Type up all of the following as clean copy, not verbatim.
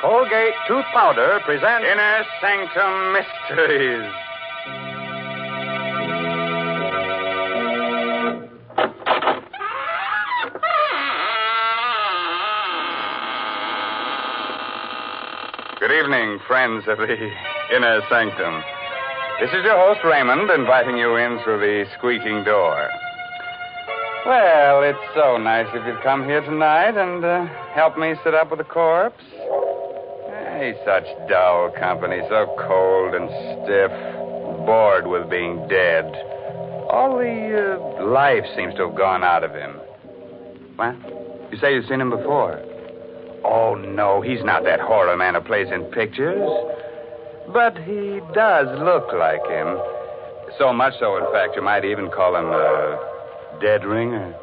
Colgate Tooth Powder presents Inner Sanctum Mysteries. Good evening, friends of the Inner Sanctum. This is your host, Raymond, inviting you in through the squeaking door. Well, it's so nice if you'd come here tonight and help me sit up with the corpse. Hey, such dull company, so cold and stiff, bored with being dead. All the life seems to have gone out of him. What? You say you've seen him before? Oh, no, he's not that horror man who plays in pictures. But he does look like him. So much so, in fact, you might even call him a dead ringer.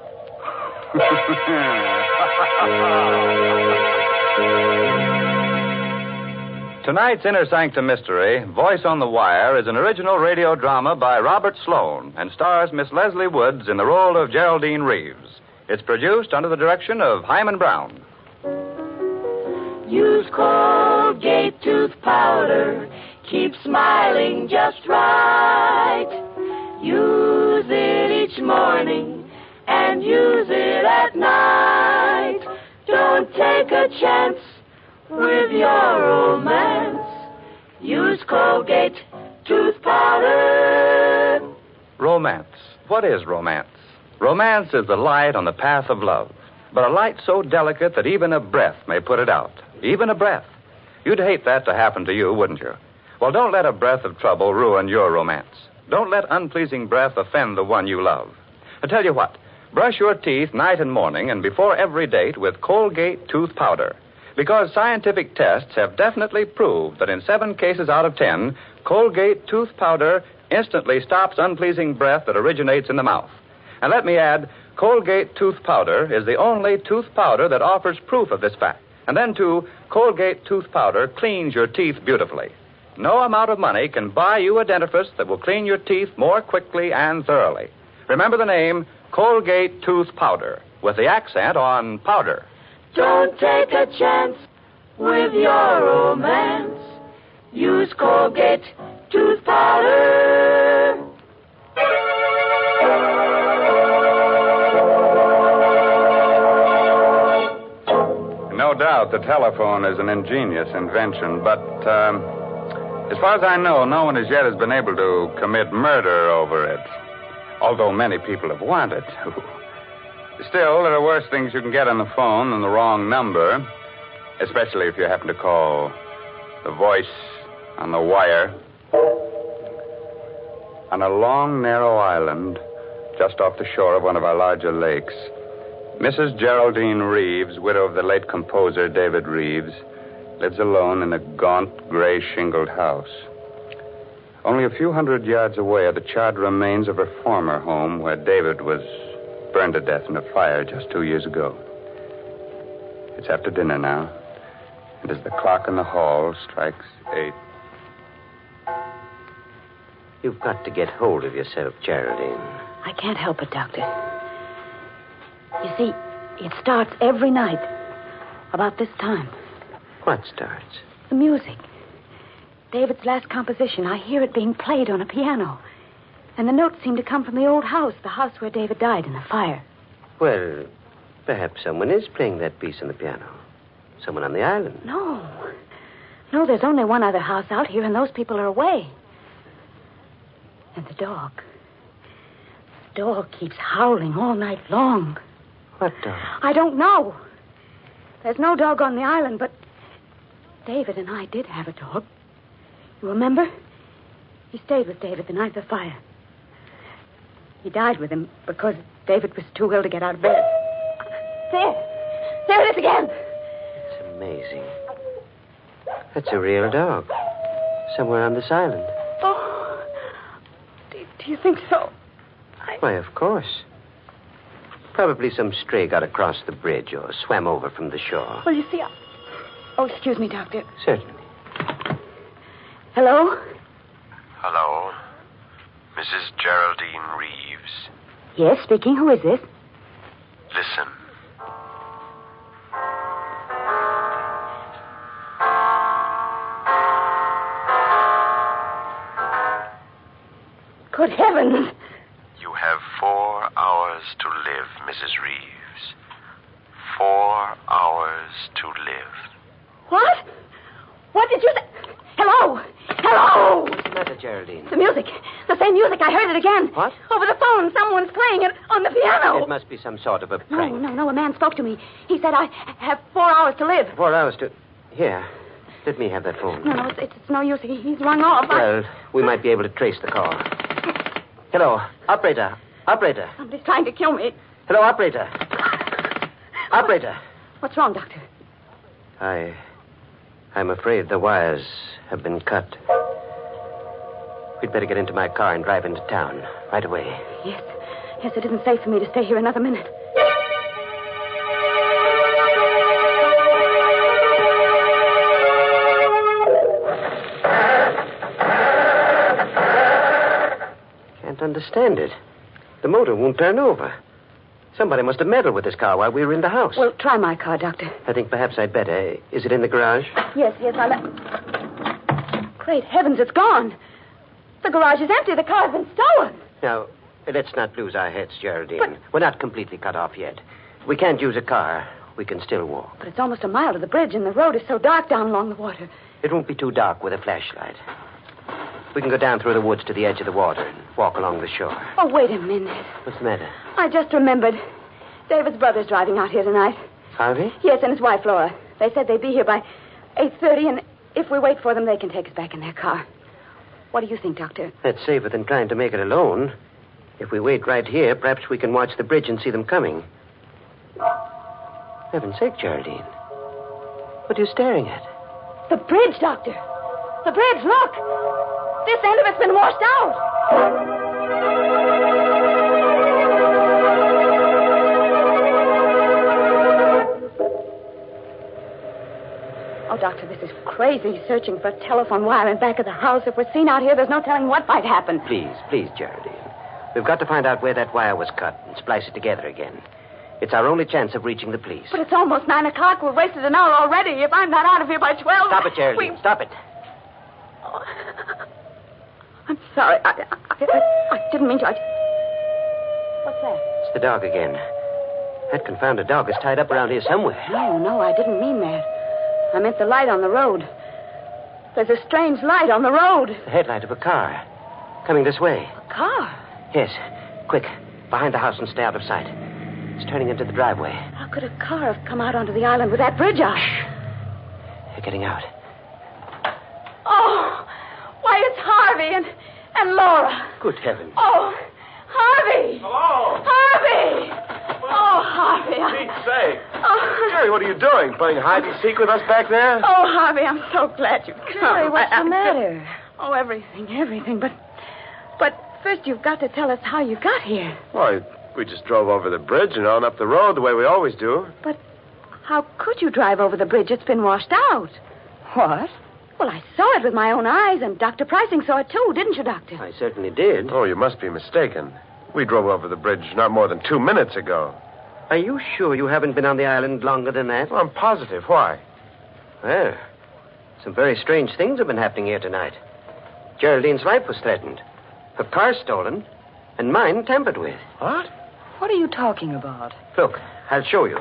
Tonight's Inner Sanctum Mystery, Voice on the Wire, is an original radio drama by Robert Sloan and stars Miss Leslie Woods in the role of Geraldine Reeves. It's produced under the direction of Hyman Brown. Use Colgate tooth powder. Keep smiling just right. Use it each morning and use it at night. Don't take a chance with your romance. Use Colgate tooth powder. Romance. What is romance? Romance is the light on the path of love, but a light so delicate that even a breath may put it out. Even a breath. You'd hate that to happen to you, wouldn't you? Well, don't let a breath of trouble ruin your romance. Don't let unpleasing breath offend the one you love. I tell you what, brush your teeth night and morning and before every date with Colgate tooth powder. Because scientific tests have definitely proved that in 7 cases out of 10, Colgate tooth powder instantly stops unpleasing breath that originates in the mouth. And let me add, Colgate tooth powder is the only tooth powder that offers proof of this fact. And then, too, Colgate tooth powder cleans your teeth beautifully. No amount of money can buy you a dentifrice that will clean your teeth more quickly and thoroughly. Remember the name Colgate tooth powder, with the accent on powder. Don't take a chance with your romance. Use Colgate tooth powder. No doubt the telephone is an ingenious invention, but as far as I know, no one as yet has been able to commit murder over it, although many people have wanted to. Still, there are worse things you can get on the phone than the wrong number, especially if you happen to call the voice on the wire. On a long, narrow island just off the shore of one of our larger lakes, Mrs. Geraldine Reeves, widow of the late composer David Reeves, lives alone in a gaunt, gray-shingled house. Only a few hundred yards away are the charred remains of her former home, where David was burned to death in a fire just 2 years ago. It's after dinner now, and as the clock in the hall strikes 8... You've got to get hold of yourself, Geraldine. I can't help it, Doctor. You see, it starts every night about this time. What starts? The music. David's last composition. I hear it being played on a piano. And the notes seem to come from the old house, the house where David died in the fire. Well, perhaps someone is playing that piece on the piano. Someone on the island. No, there's only one other house out here, and those people are away. And the dog. The dog keeps howling all night long. What dog? I don't know. There's no dog on the island, but David and I did have a dog. You remember? He stayed with David the night of the fire. He died with him because David was too ill to get out of bed. There it is again. It's amazing. That's a real dog. Somewhere on this island. Oh, do you think so? Why, of course. Probably some stray got across the bridge or swam over from the shore. Well, you see, Oh, excuse me, Doctor. Certainly. Hello? Hello? Mrs. Geraldine Reeves. Yes, speaking. Who is this? Listen. Good heavens. You have 4 hours to live, Mrs. Reeves. 4 hours to live. What? What did you say? Hello? Hello? What's the matter, Geraldine? The music. The same music. I heard it again. What? Over the phone. Someone's playing it on the piano. It must be some sort of a prank. No. A man spoke to me. He said I have 4 hours to live. 4 hours to... Here. Let me have that phone. No, it's no use. He's rung off. Well, we might be able to trace the call. Hello. Operator. Operator. Somebody's trying to kill me. Hello, operator. Operator. What's wrong, Doctor? I'm afraid the wires have been cut. We'd better get into my car and drive into town right away. Yes, it isn't safe for me to stay here another minute. Can't understand it. The motor won't turn over. Somebody must have meddled with this car while we were in the house. Well, try my car, Doctor. I think perhaps I'd better. Is it in the garage? Yes, Great heavens, it's gone. The garage is empty. The car's been stolen. Now, let's not lose our heads, Geraldine. But... We're not completely cut off yet. We can't use a car. We can still walk. But it's almost a mile to the bridge, and the road is so dark down along the water. It won't be too dark with a flashlight. We can go down through the woods to the edge of the water and walk along the shore. Oh, wait a minute. What's the matter? I just remembered. David's brother's driving out here tonight. Harvey? Yes, and his wife, Laura. They said they'd be here by 8:30, and if we wait for them, they can take us back in their car. What do you think, Doctor? That's safer than trying to make it alone. If we wait right here, perhaps we can watch the bridge and see them coming. For heaven's sake, Geraldine. What are you staring at? The bridge, Doctor. The bridge, look. This end of it's been washed out. Oh, Doctor, this is crazy, searching for a telephone wire in back of the house. If we're seen out here, there's no telling what might happen. Please, Geraldine. We've got to find out where that wire was cut and splice it together again. It's our only chance of reaching the police. But it's almost 9 o'clock. We've wasted an hour already. If I'm not out of here by 12... Stop it, Geraldine. Stop it. Oh. I'm sorry. I didn't mean to. What's that? It's the dog again. That confounded dog is tied up around here somewhere. No, I didn't mean that. I meant the light on the road. There's a strange light on the road. The headlight of a car. Coming this way. A car? Yes. Quick. Behind the house and stay out of sight. It's turning into the driveway. How could a car have come out onto the island with that bridge out? Shh. They're getting out. Oh, why, it's Harvey and Laura. Good heavens. Oh, Harvey. Hello. Harvey. Oh, Harvey. Pete's sake. Oh. Jerry, what are you doing? Playing hide and seek with us back there? Oh, Harvey, I'm so glad you've come. Jerry, what's the matter? Oh, everything. But first you've got to tell us how you got here. Why, we just drove over the bridge and on up the road the way we always do. But how could you drive over the bridge? It's been washed out. What? Well, I saw it with my own eyes, and Dr. Pricing saw it too, didn't you, Doctor? I certainly did. Oh, you must be mistaken. We drove over the bridge not more than 2 minutes ago. Are you sure you haven't been on the island longer than that? Well, I'm positive. Why? Well, some very strange things have been happening here tonight. Geraldine's life was threatened. Her car stolen, and mine tampered with. What? What are you talking about? Look, I'll show you.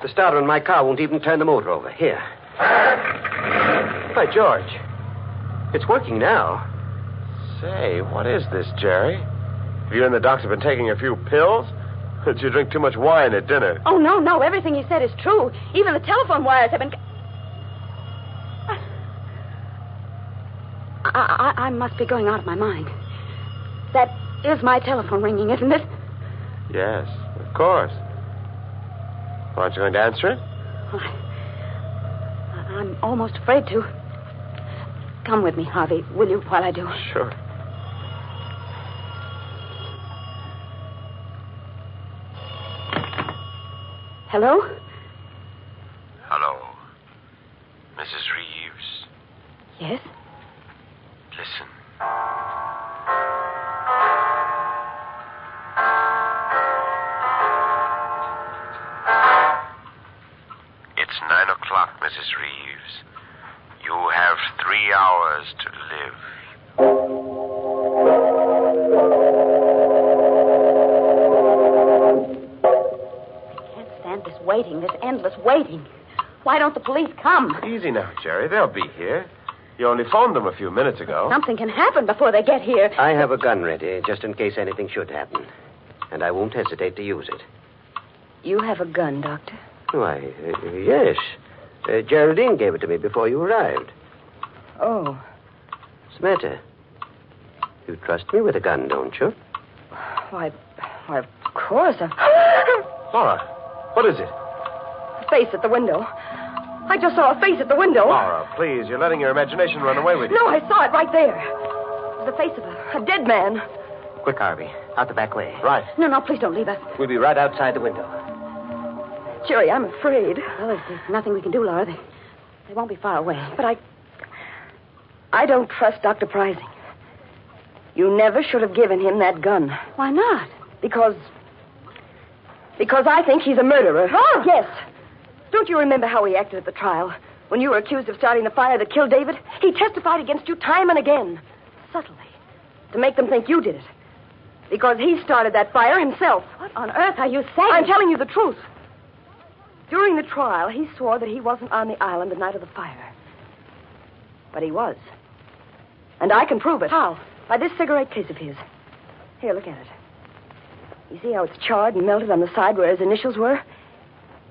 The starter in my car won't even turn the motor over. Here. By George. It's working now. Say, what is this, Jerry? Have you and the doctor been taking a few pills? Or did you drink too much wine at dinner? Oh, no. Everything he said is true. Even the telephone wires have been... I must be going out of my mind. That is my telephone ringing, isn't it? Yes, of course. Aren't you going to answer it? Well, I'm almost afraid to. Come with me, Harvey, will you, while I do? Sure. Hello? Hello. Mrs. Reeves. Yes? Listen. It's 9 o'clock, Mrs. Reeves. You have 3 hours to live. endless waiting. Why don't the police come? Easy now, Jerry. They'll be here. You only phoned them a few minutes ago. Something can happen before they get here. I have a gun ready, just in case anything should happen. And I won't hesitate to use it. You have a gun, Doctor? Why, yes. Geraldine gave it to me before you arrived. Oh. What's the matter? You trust me with a gun, don't you? Why, of course. Laura, what is it? A face at the window. I just saw a face at the window. Laura, please, you're letting your imagination run away with you. No, I saw it right there. It was the face of a dead man. Quick, Harvey. Out the back way. Right. No, please don't leave us. We'll be right outside the window. Jerry, I'm afraid. Well, there's nothing we can do, Laura. They won't be far away. But I don't trust Dr. Prizing. You never should have given him that gun. Why not? Because I think he's a murderer. Oh! Yes. Don't you remember how he acted at the trial? When you were accused of starting the fire that killed David? He testified against you time and again. Subtly. To make them think you did it. Because he started that fire himself. What on earth are you saying? I'm telling you the truth. During the trial, he swore that he wasn't on the island the night of the fire. But he was. And I can prove it. How? By this cigarette case of his. Here, look at it. You see how it's charred and melted on the side where his initials were?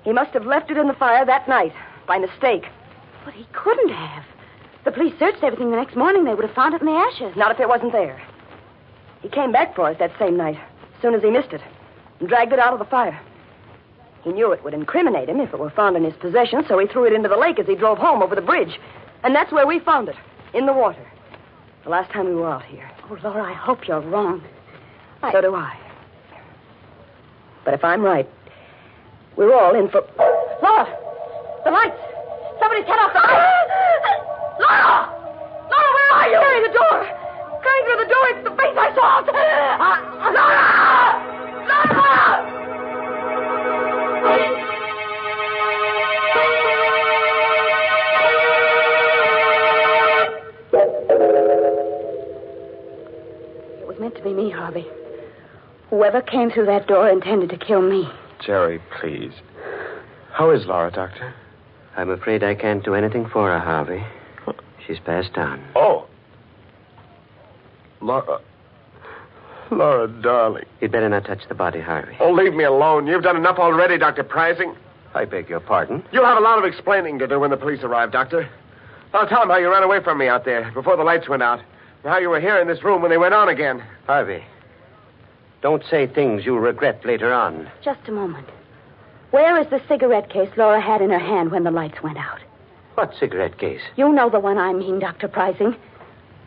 He must have left it in the fire that night, by mistake. But he couldn't have. The police searched everything the next morning. They would have found it in the ashes. Not if it wasn't there. He came back for it that same night, as soon as he missed it, and dragged it out of the fire. He knew it would incriminate him if it were found in his possession, so he threw it into the lake as he drove home over the bridge. And that's where we found it, in the water. The last time we were out here. Oh, Laura, I hope you're wrong. So do I. But if I'm right, we're all in for... Laura! The lights! Somebody's cut off the lights! Laura! Laura, where are you? Carry the door! Coming through the door, it's the face I saw! Laura! Laura! It was meant to be me, Harvey. Whoever came through that door intended to kill me. Jerry, please. How is Laura, Doctor? I'm afraid I can't do anything for her, Harvey. She's passed on. Oh. Laura, darling. You'd better not touch the body, Harvey. Oh, leave me alone. You've done enough already, Dr. Prizing. I beg your pardon. You'll have a lot of explaining to do when the police arrive, Doctor. I'll tell them how you ran away from me out there before the lights went out, and how you were here in this room when they went on again. Harvey, don't say things you'll regret later on. Just a moment. Where is the cigarette case Laura had in her hand when the lights went out? What cigarette case? You know the one I mean, Dr. Prizing.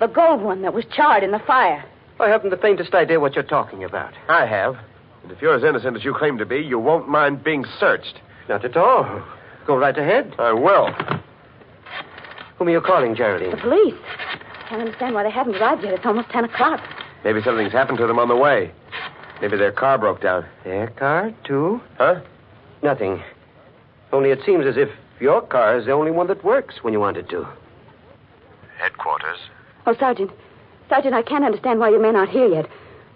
The gold one that was charred in the fire. I haven't the faintest idea what you're talking about. I have. And if you're as innocent as you claim to be, you won't mind being searched. Not at all. Go right ahead. I will. Whom are you calling, Geraldine? The police. Can't understand why they haven't arrived yet. It's almost 10 o'clock. Maybe something's happened to them on the way. Maybe their car broke down. Their car, too? Huh? Nothing. Only it seems as if your car is the only one that works when you want it to. Headquarters. Oh, Sergeant. Sergeant, I can't understand why your men aren't here yet.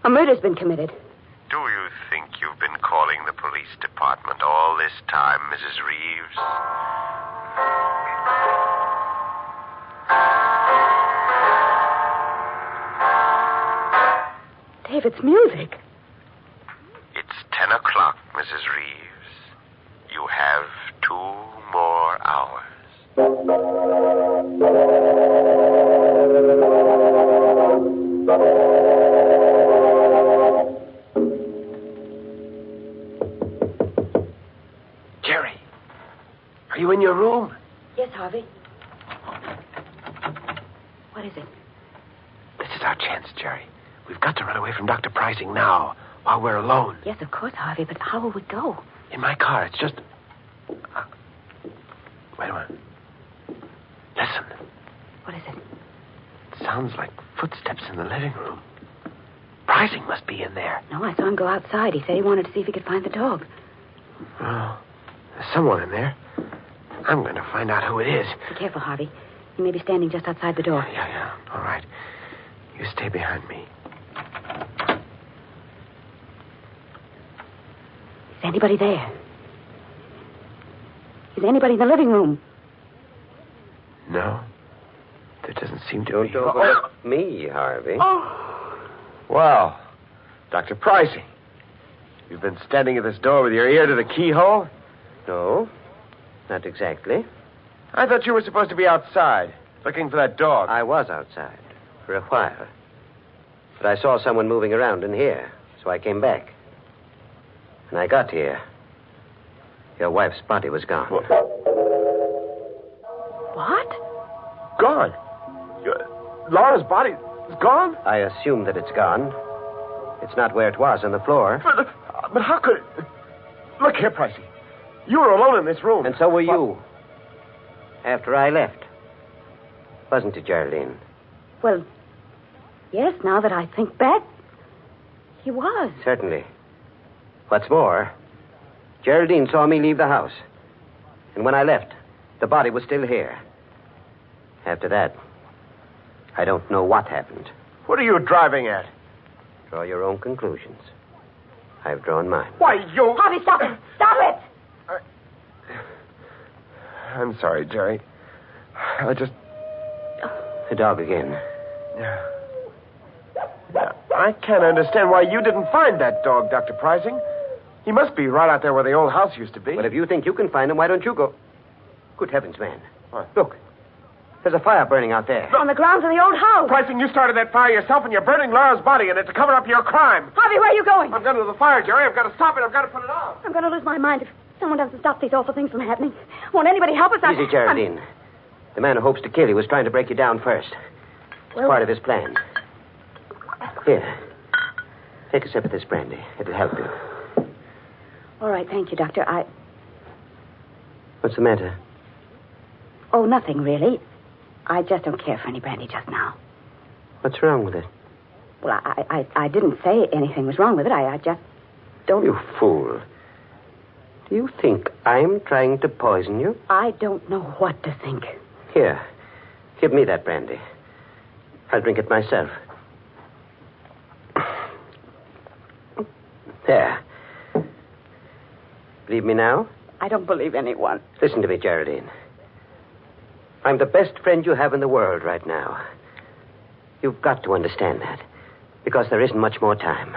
A murder's been committed. Do you think you've been calling the police department all this time, Mrs. Reeves? David's music. It's 10 o'clock, Mrs. Reeves. You have 2 more hours. Jerry, are you in your room? Yes, Harvey. What is it? This is our chance, Jerry. We've got to run away from Dr. Prizing now, while we're alone. Yes, of course, Harvey, but how will we go? In my car. It's just... Wait a minute. Listen. What is it? It sounds like footsteps in the living room. Prizing must be in there. No, I saw him go outside. He said he wanted to see if he could find the dog. Oh, there's someone in there. I'm going to find out who it is. Be careful, Harvey. He may be standing just outside the door. Yeah. All right. You stay behind me. Is anybody there? Is anybody in the living room? No. There doesn't seem to Don't be. overlook me, Harvey. Oh. Well, Dr. Pricey, you've been standing at this door with your ear to the keyhole? No, not exactly. I thought you were supposed to be outside, looking for that dog. I was outside for a while. But I saw someone moving around in here, so I came back. When I got here, your wife's body was gone. What? Gone? Laura's body is gone? I assume that it's gone. It's not where it was on the floor. But how could it... Look here, Pricey. You were alone in this room. And so were you. After I left. Wasn't it, Geraldine? Well, yes, now that I think back, he was. Certainly. What's more, Geraldine saw me leave the house. And when I left, the body was still here. After that, I don't know what happened. What are you driving at? Draw your own conclusions. I've drawn mine. Why, you... Harvey, stop it! Stop it! I'm sorry, Jerry. I just... The dog again. I can't understand why you didn't find that dog, Dr. Pricing. He must be right out there where the old house used to be. Well, if you think you can find him, why don't you go? Good heavens, man. What? Look. There's a fire burning out there. On the grounds of the old house. Pricing, you started that fire yourself, and you're burning Laura's body in it to cover up your crime. Harvey, where are you going? I'm going to the fire, Jerry. I've got to stop it. I've got to put it out. I'm going to lose my mind if someone doesn't stop these awful things from happening. Won't anybody help us? Easy, Geraldine. The man who hopes to kill you was trying to break you down first. It's Well- part of his plan. Here. Take a sip of this brandy. It'll help you. All right, thank you, Doctor. What's the matter? Oh, nothing, really. I just don't care for any brandy just now. What's wrong with it? Well, I didn't say anything was wrong with it. I just don't... You fool. Do you think I'm trying to poison you? I don't know what to think. Here. Give me that brandy. I'll drink it myself. There. Believe me now? I don't believe anyone. Listen to me, Geraldine. I'm the best friend you have in the world right now. You've got to understand that. Because there isn't much more time.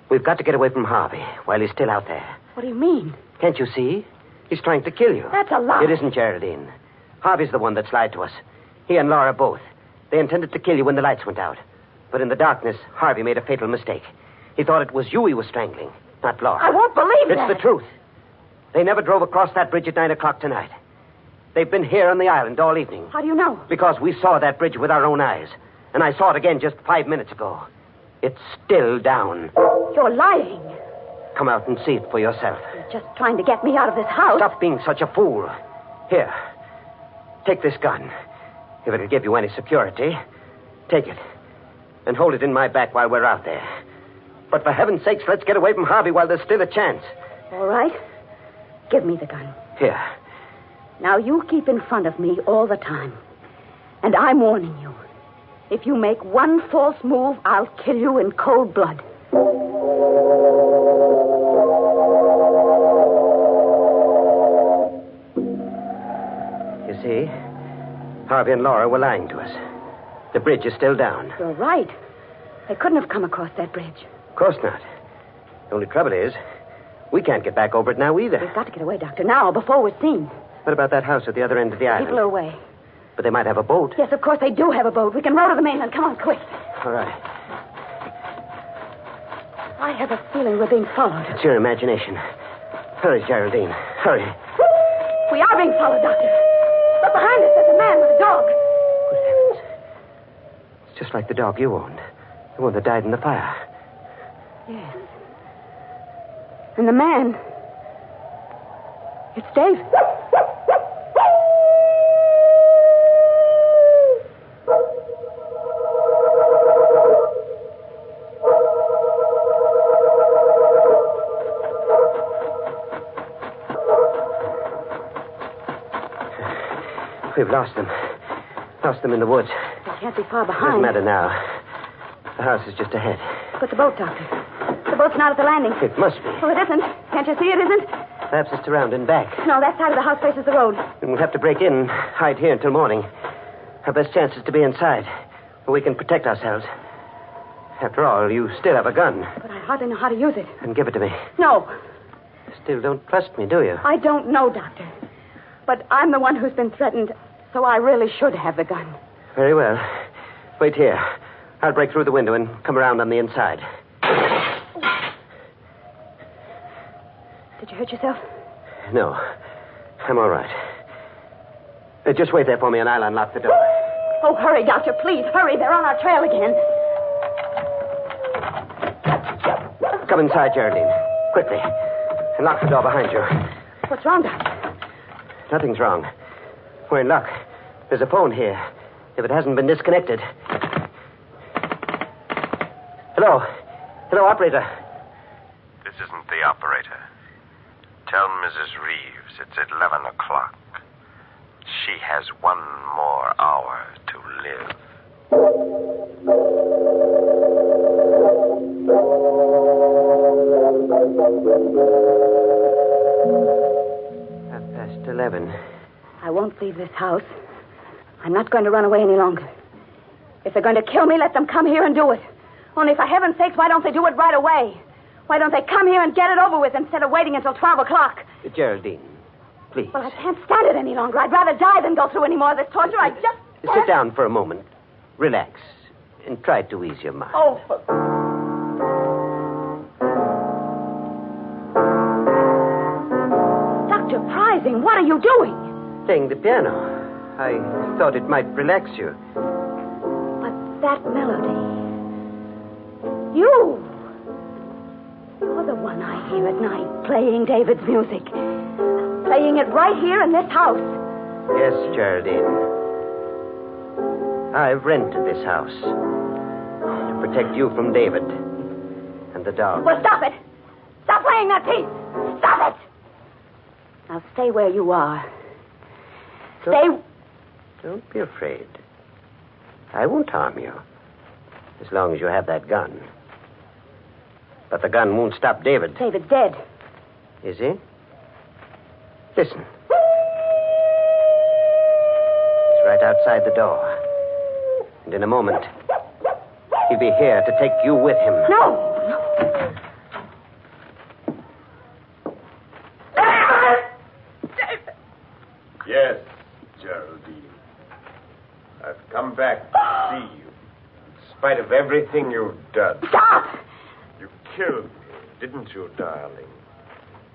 We've got to get away from Harvey while he's still out there. What do you mean? Can't you see? He's trying to kill you. That's a lie. It isn't, Geraldine. Harvey's the one that's lied to us. He and Laura both. They intended to kill you when the lights went out. But in the darkness, Harvey made a fatal mistake. He thought it was you he was strangling, not Laura. I won't believe that. It's the truth. They never drove across that bridge at 9 o'clock tonight. They've been here on the island all evening. How do you know? Because we saw that bridge with our own eyes. And I saw it again just 5 minutes ago. It's still down. You're lying. Come out and see it for yourself. You're just trying to get me out of this house. Stop being such a fool. Here. Take this gun. If it'll give you any security, take it. And hold it in my back while we're out there. But for heaven's sakes, let's get away from Harvey while there's still a chance. All right. Give me the gun. Here. Now, you keep in front of me all the time. And I'm warning you. If you make one false move, I'll kill you in cold blood. You see, Harvey and Laura were lying to us. The bridge is still down. You're right. They couldn't have come across that bridge. Of course not. The only trouble is, we can't get back over it now either. We've got to get away, Doctor, now, before we're seen. What about that house at the other end of the island? People are away. But they might have a boat. Yes, of course they do have a boat. We can row to the mainland. Come on, quick. All right. I have a feeling we're being followed. It's your imagination. Hurry, Geraldine. Hurry. We are being followed, Doctor. Look behind us. There's a man with a dog. Good heavens. It's just like the dog you owned. The one that died in the fire. Yes. And the man... It's Dave. We've lost them. Lost them in the woods. They can't be far Doesn't behind. matter now. The house is just ahead. But the boat, Doctor. The the boat's not at the landing. It must be. Oh, it isn't. Can't you see it isn't? Perhaps it's around and back. No, that side of the house faces the road. And we'll have to break in, hide here until morning. Our best chance is to be inside, where we can protect ourselves. After all, you still have a gun. But I hardly know how to use it. Then give it to me. No. You still don't trust me, do you? I don't know, Doctor. But I'm the one who's been threatened, so I really should have the gun. Very well. Wait here. I'll break through the window and come around on the inside. Did you hurt yourself? No. I'm all right. Just wait there for me and I'll unlock the door. Oh, hurry, Doctor, please. Hurry. They're on our trail again. Come inside, Geraldine. Quickly. And lock the door behind you. What's wrong, Doctor? Nothing's wrong. We're in luck. There's a phone here. If it hasn't been disconnected. Hello. Hello, operator. This isn't the operator. Tell Mrs. Reeves it's at 11 o'clock. She has 1 more hour to live. 11. I won't leave this house. I'm not going to run away any longer. If they're going to kill me, let them come here and do it. Only for heaven's sakes, why don't they do it right away? Why don't they come here and get it over with instead of waiting until 12 o'clock? Geraldine, please. Well, I can't stand it any longer. I'd rather die than go through any more of this torture. I just can't. Sit down for a moment. Relax. And try to ease your mind. Oh, Dr. Prizing, what are you doing? Playing the piano. I thought it might relax you. But that melody... You're the one I hear at night, playing David's music. Playing it right here in this house. Yes, Geraldine. I've rented this house to protect you from David and the dog. Well, stop it. Stop playing that piece. Stop it. Now stay where you are. Don't be afraid. I won't harm you. As long as you have that gun. But the gun won't stop David. David's dead. Is he? Listen. He's right outside the door. And in a moment, he'll be here to take you with him. No. Yes, Geraldine. I've come back to see you. In spite of everything you've done. Stop! You killed me, didn't you, darling?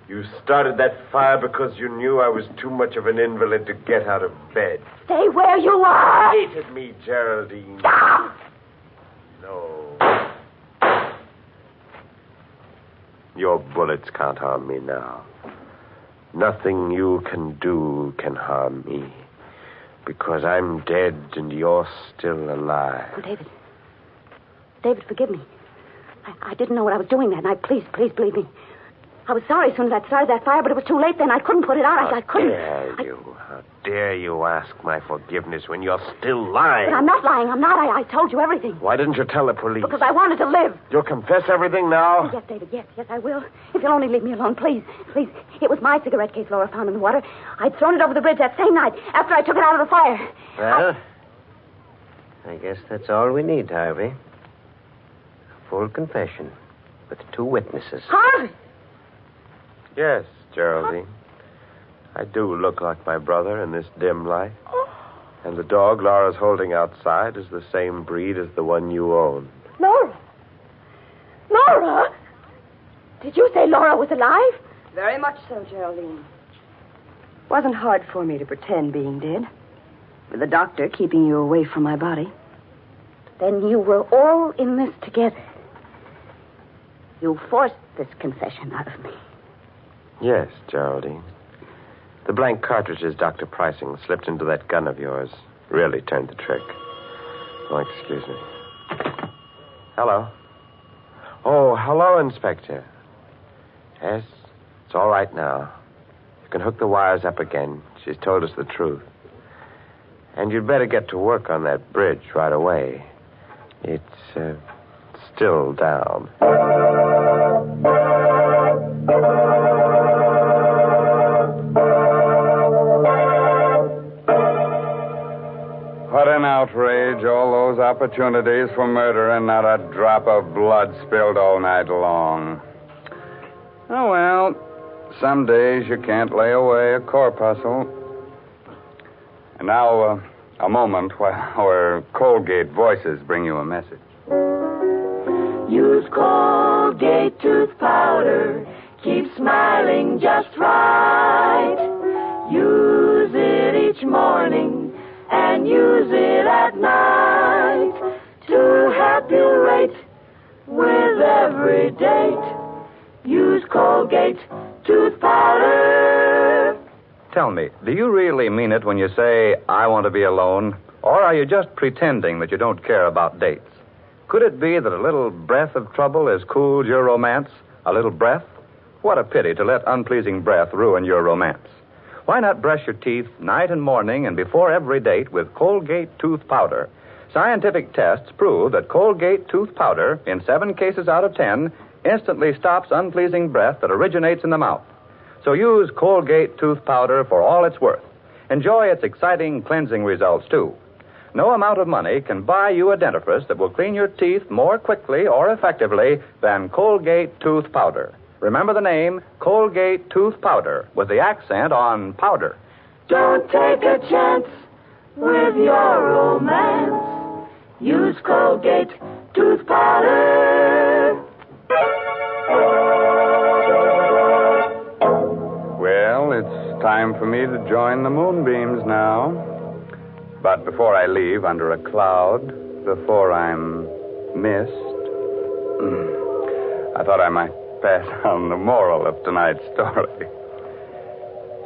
You started that fire because you knew I was too much of an invalid to get out of bed. Stay where you are. You hated me, Geraldine. Stop! No. Your bullets can't harm me now. Nothing you can do can harm me. Because I'm dead and you're still alive. Oh, David. David, forgive me. I didn't know what I was doing that night. Please believe me. I was sorry as soon as I started that fire, but it was too late then. I couldn't put it out. I couldn't. How dare you ask my forgiveness when you're still lying? But I'm not lying. I'm not. I told you everything. Why didn't you tell the police? Because I wanted to live. You'll confess everything now? Oh, yes, David. Yes, I will. If you'll only leave me alone, please. Please. It was my cigarette case Laura found in the water. I'd thrown it over the bridge that same night after I took it out of the fire. Well, I guess that's all we need, Harvey. A full confession with 2 witnesses. Harvey! Yes, Geraldine. I do look like my brother in this dim light. Oh. And the dog Laura's holding outside is the same breed as the one you own. Laura? Laura? Did you say Laura was alive? Very much so, Geraldine. Wasn't hard for me to pretend being dead. With the doctor keeping you away from my body. Then you were all in this together. You forced this confession out of me. Yes, Geraldine. The blank cartridges Dr. Pricing slipped into that gun of yours really turned the trick. Oh, excuse me. Hello. Oh, hello, Inspector. Yes, it's all right now. You can hook the wires up again. She's told us the truth. And you'd better get to work on that bridge right away. It's still down. opportunities for murder and not a drop of blood spilled all night long. Oh, well, some days you can't lay away a corpuscle. And now, a moment while our Colgate voices bring you a message. Use Colgate tooth powder. Keep smiling just right. Use it each morning and use it at night to help you rate with every date. Use Colgate tooth powder. Tell me, do you really mean it when you say, I want to be alone? Or are you just pretending that you don't care about dates? Could it be that a little breath of trouble has cooled your romance? A little breath? What a pity to let unpleasing breath ruin your romance. Why not brush your teeth night and morning and before every date with Colgate tooth powder? Scientific tests prove that Colgate tooth powder, in 7 cases out of 10, instantly stops unpleasing breath that originates in the mouth. So use Colgate tooth powder for all it's worth. Enjoy its exciting cleansing results, too. No amount of money can buy you a dentifrice that will clean your teeth more quickly or effectively than Colgate tooth powder. Remember the name, Colgate tooth powder, with the accent on powder. Don't take a chance with your romance. Use Colgate tooth powder. Well, it's time for me to join the moonbeams now. But before I leave under a cloud, before I'm missed, I thought I might pass on the moral of tonight's story.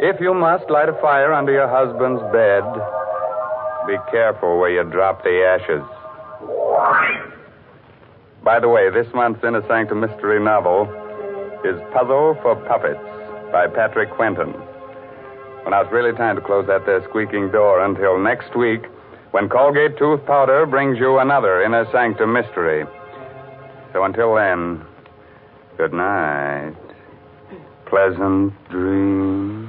If you must light a fire under your husband's bed, be careful where you drop the ashes. By the way, this month's Inner Sanctum mystery novel is Puzzle for Puppets by Patrick Quentin. Well, now it's really time to close that there squeaking door until next week, when Colgate tooth powder brings you another Inner Sanctum mystery. So until then, good night. Pleasant dreams.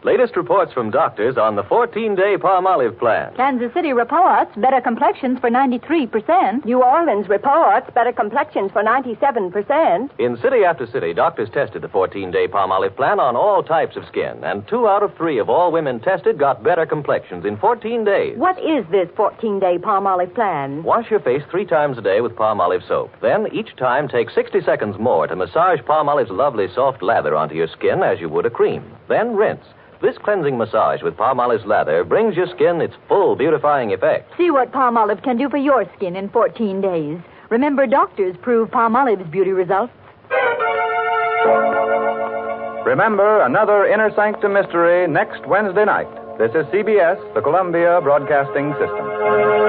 Latest reports from doctors on the 14-day Palmolive plan. Kansas City reports better complexions for 93%. New Orleans reports better complexions for 97%. In city after city, doctors tested the 14-day Palmolive plan on all types of skin, and 2 out of 3 of all women tested got better complexions in 14 days. What is this 14-day Palmolive plan? Wash your face 3 times a day with Palmolive soap. Then, each time, take 60 seconds more to massage Palmolive's lovely soft lather onto your skin as you would a cream. Then rinse. This cleansing massage with Palmolive's lather brings your skin its full beautifying effect. See what Palmolive can do for your skin in 14 days. Remember, doctors prove Palmolive's beauty results. Remember, another Inner Sanctum mystery next Wednesday night. This is CBS, the Columbia Broadcasting System.